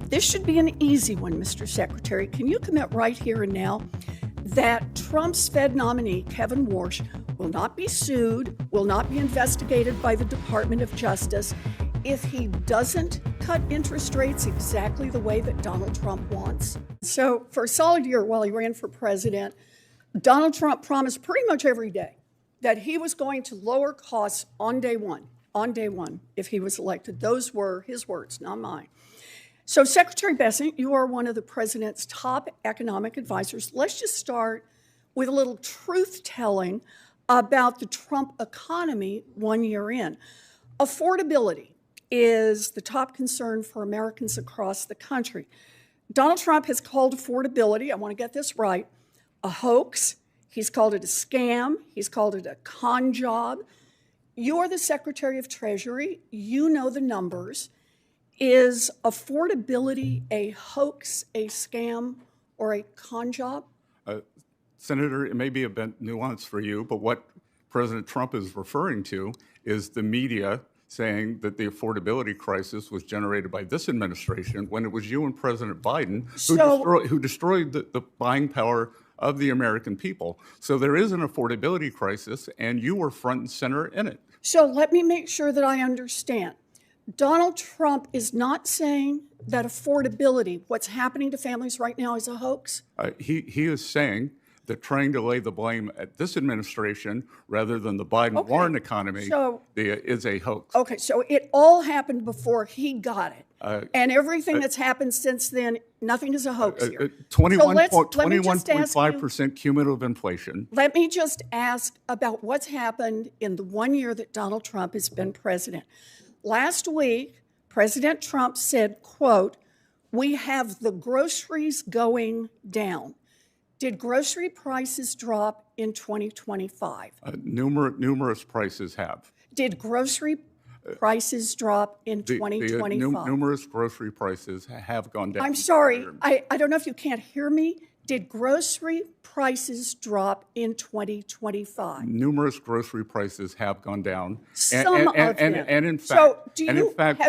This should be an easy one, Mr. Secretary. Can you commit right here and now that Trump's Fed nominee, Kevin Warsh, will not be sued, will not be investigated by the Department of Justice if he doesn't cut interest rates exactly the way that Donald Trump wants? So for a solid year while he ran for president, Donald Trump promised pretty much every day that he was going to lower costs on day one, if he was elected. Those were his words, not mine. So Secretary Bessent, you are one of the president's top economic advisors. Let's just start with a little truth-telling about the Trump economy 1 year in. Affordability is the top concern for Americans across the country. Donald Trump has called affordability, I want to get this right, a hoax. He's called it a scam. He's called it a con job. You're the Secretary of Treasury. You know the numbers. Is affordability a hoax, a scam, or a con job? Senator, it may be a bit nuanced for you, but what President Trump is referring to is the media saying that the affordability crisis was generated by this administration when it was you and President Biden who destroyed the buying power of the American people. So there is an affordability crisis, and you were front and center in it. So let me make sure that I understand. Donald Trump is not saying that affordability, what's happening to families right now, is a hoax? He is saying that trying to lay the blame at this administration rather than the Biden-Warren economy is a hoax. Okay, so it all happened before he got it. And everything that's happened since then, nothing is a hoax here. 21.5% cumulative inflation. Let me just ask about what's happened in the 1 year that Donald Trump has been president. Last week, President Trump said, quote, "We have the groceries going down." Did grocery prices drop in 2025? Numerous prices have. Did grocery prices drop in 2025? Numerous grocery prices have gone down. I'm sorry, I don't know if you can't hear me. Did grocery prices drop in 2025? Numerous grocery prices have gone down. Some of them. And in fact,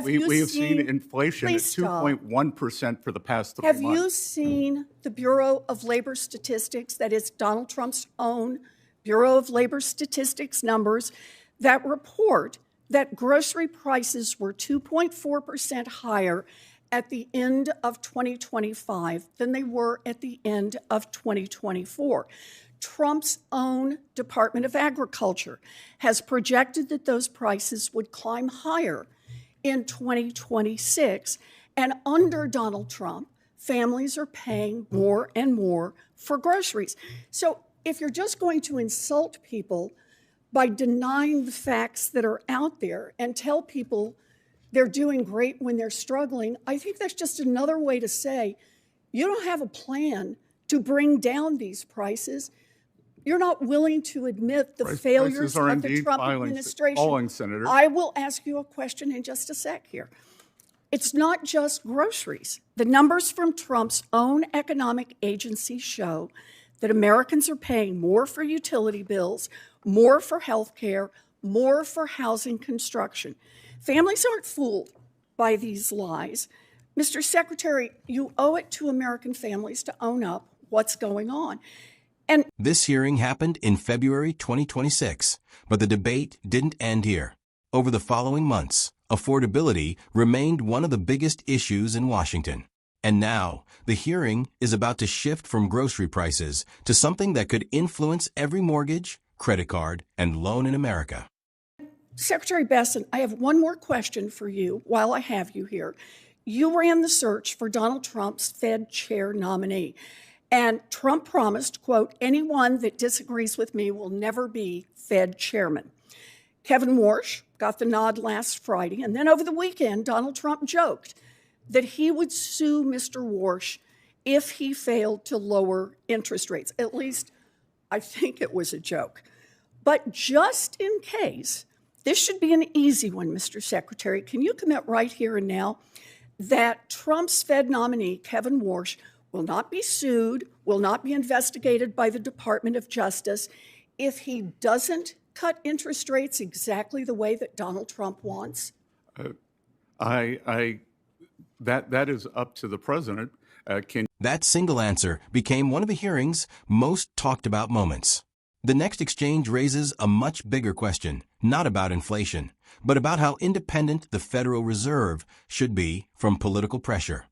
we have seen inflation at 2.1% for the past 3 months. Have you seen the Bureau of Labor Statistics, that is Donald Trump's own Bureau of Labor Statistics numbers, that report that grocery prices were 2.4% higher at the end of 2025 than they were at the end of 2024. Trump's own Department of Agriculture has projected that those prices would climb higher in 2026. And under Donald Trump, families are paying more and more for groceries. So if you're just going to insult people by denying the facts that are out there and tell people they're doing great when they're struggling, I think that's just another way to say you don't have a plan to bring down these prices. You're not willing to admit the failures of the Trump administration. Senator. I will ask you a question in just a sec here. It's not just groceries. The numbers from Trump's own economic agency show that Americans are paying more for utility bills, more for health care, more for housing construction. Families aren't fooled by these lies. Mr. Secretary, you owe it to American families to own up what's going on. And this hearing happened in February 2026, but the debate didn't end here. Over the following months, affordability remained one of the biggest issues in Washington. And now, the hearing is about to shift from grocery prices to something that could influence every mortgage, credit card, and loan in America. Secretary Bessent, I have one more question for you while I have you here. You ran the search for Donald Trump's Fed chair nominee, and Trump promised, quote, "Anyone that disagrees with me will never be Fed chairman." Kevin Warsh got the nod last Friday, and then over the weekend, Donald Trump joked that he would sue Mr. Warsh if he failed to lower interest rates. At least, I think it was a joke. But just in case, this should be an easy one, Mr. Secretary. Can you commit right here and now that Trump's Fed nominee, Kevin Warsh, will not be sued, will not be investigated by the Department of Justice if he doesn't cut interest rates exactly the way that Donald Trump wants? That is up to the president. That single answer became one of the hearing's most talked about moments. The next exchange raises a much bigger question, not about inflation, but about how independent the Federal Reserve should be from political pressure.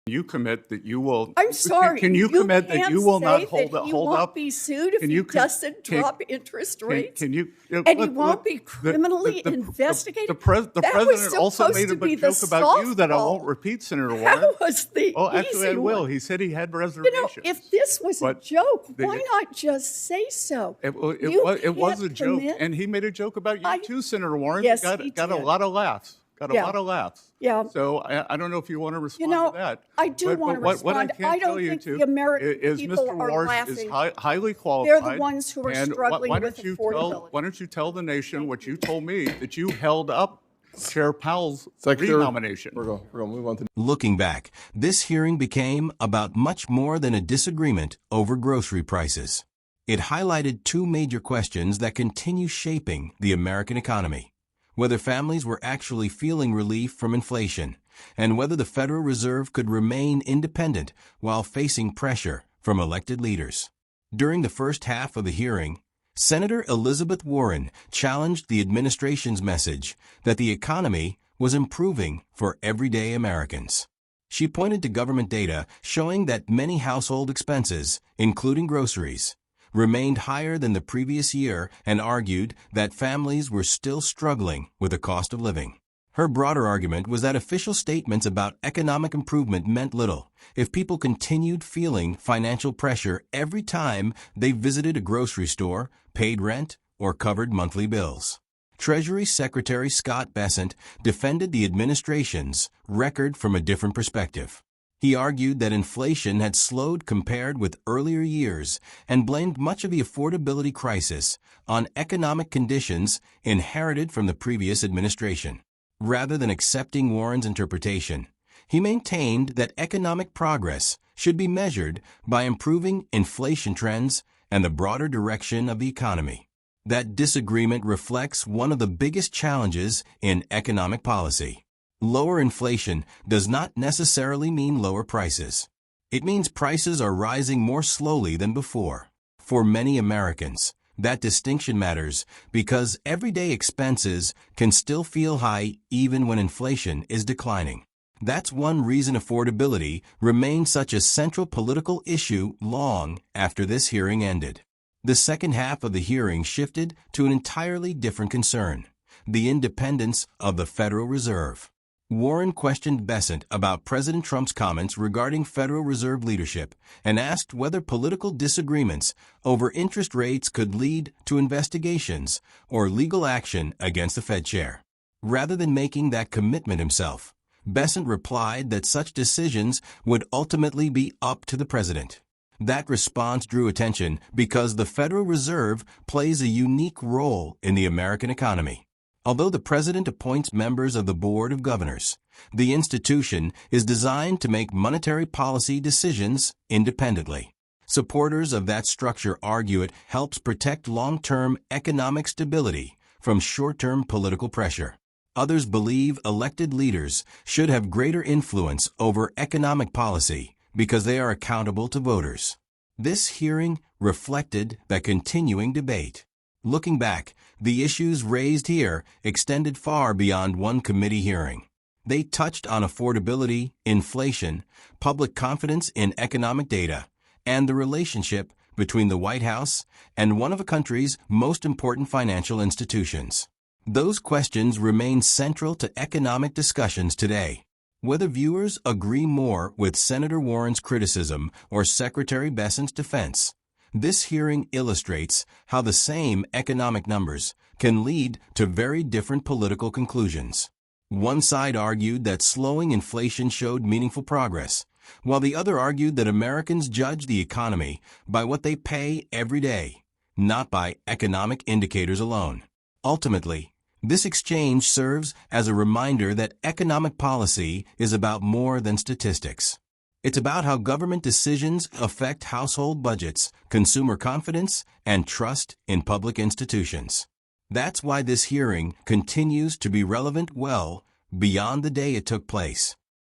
You commit that you will. I'm sorry. Can you commit that you will not hold that he hold won't up? be sued if he doesn't drop interest rates? Can you? And he won't be criminally investigated? The president also made a joke about you that I won't repeat, Senator Warren. That was the actually, easy I will. one. He said he had reservations. If this was a joke, why not just say so? It was a joke, and he made a joke about you too, Senator Warren. Yes, he got a lot of laughs. Got a lot of laughs. Yeah. So I don't know if you want to respond to that. I do want to respond. What I can't tell you think the American people Mr. are Warsh laughing. is highly qualified. They're the ones who are struggling with affordability. Why don't you tell the nation what you told me, that you held up Chair Powell's renomination? We're going to move on to. Looking back, this hearing became about much more than a disagreement over grocery prices. It highlighted two major questions that continue shaping the American economy: whether families were actually feeling relief from inflation, and whether the Federal Reserve could remain independent while facing pressure from elected leaders. During the first half of the hearing, Senator Elizabeth Warren challenged the administration's message that the economy was improving for everyday Americans. She pointed to government data showing that many household expenses, including groceries, remained higher than the previous year and argued that families were still struggling with the cost of living. Her broader argument was that official statements about economic improvement meant little if people continued feeling financial pressure every time they visited a grocery store, paid rent, or covered monthly bills. Treasury Secretary Scott Bessent defended the administration's record from a different perspective. He argued that inflation had slowed compared with earlier years and blamed much of the affordability crisis on economic conditions inherited from the previous administration. Rather than accepting Warren's interpretation, he maintained that economic progress should be measured by improving inflation trends and the broader direction of the economy. That disagreement reflects one of the biggest challenges in economic policy. Lower inflation does not necessarily mean lower prices. It means prices are rising more slowly than before. For many Americans, that distinction matters because everyday expenses can still feel high even when inflation is declining. That's one reason affordability remains such a central political issue long after this hearing ended. The second half of the hearing shifted to an entirely different concern: the independence of the Federal Reserve. Warren questioned Bessent about President Trump's comments regarding Federal Reserve leadership and asked whether political disagreements over interest rates could lead to investigations or legal action against the Fed chair. Rather than making that commitment himself, Bessent replied that such decisions would ultimately be up to the president. That response drew attention because the Federal Reserve plays a unique role in the American economy. Although the president appoints members of the Board of Governors, the institution is designed to make monetary policy decisions independently. Supporters of that structure argue it helps protect long-term economic stability from short-term political pressure. Others believe elected leaders should have greater influence over economic policy because they are accountable to voters. This hearing reflected that continuing debate. Looking back, the issues raised here extended far beyond one committee hearing. They touched on affordability, inflation, public confidence in economic data, and the relationship between the White House and one of the country's most important financial institutions. Those questions remain central to economic discussions today. Whether viewers agree more with Senator Warren's criticism or Secretary Bessent's defense, this hearing illustrates how the same economic numbers can lead to very different political conclusions. One side argued that slowing inflation showed meaningful progress, while the other argued that Americans judge the economy by what they pay every day, not by economic indicators alone. Ultimately, this exchange serves as a reminder that economic policy is about more than statistics. It's about how government decisions affect household budgets, consumer confidence, and trust in public institutions. That's why this hearing continues to be relevant well beyond the day it took place.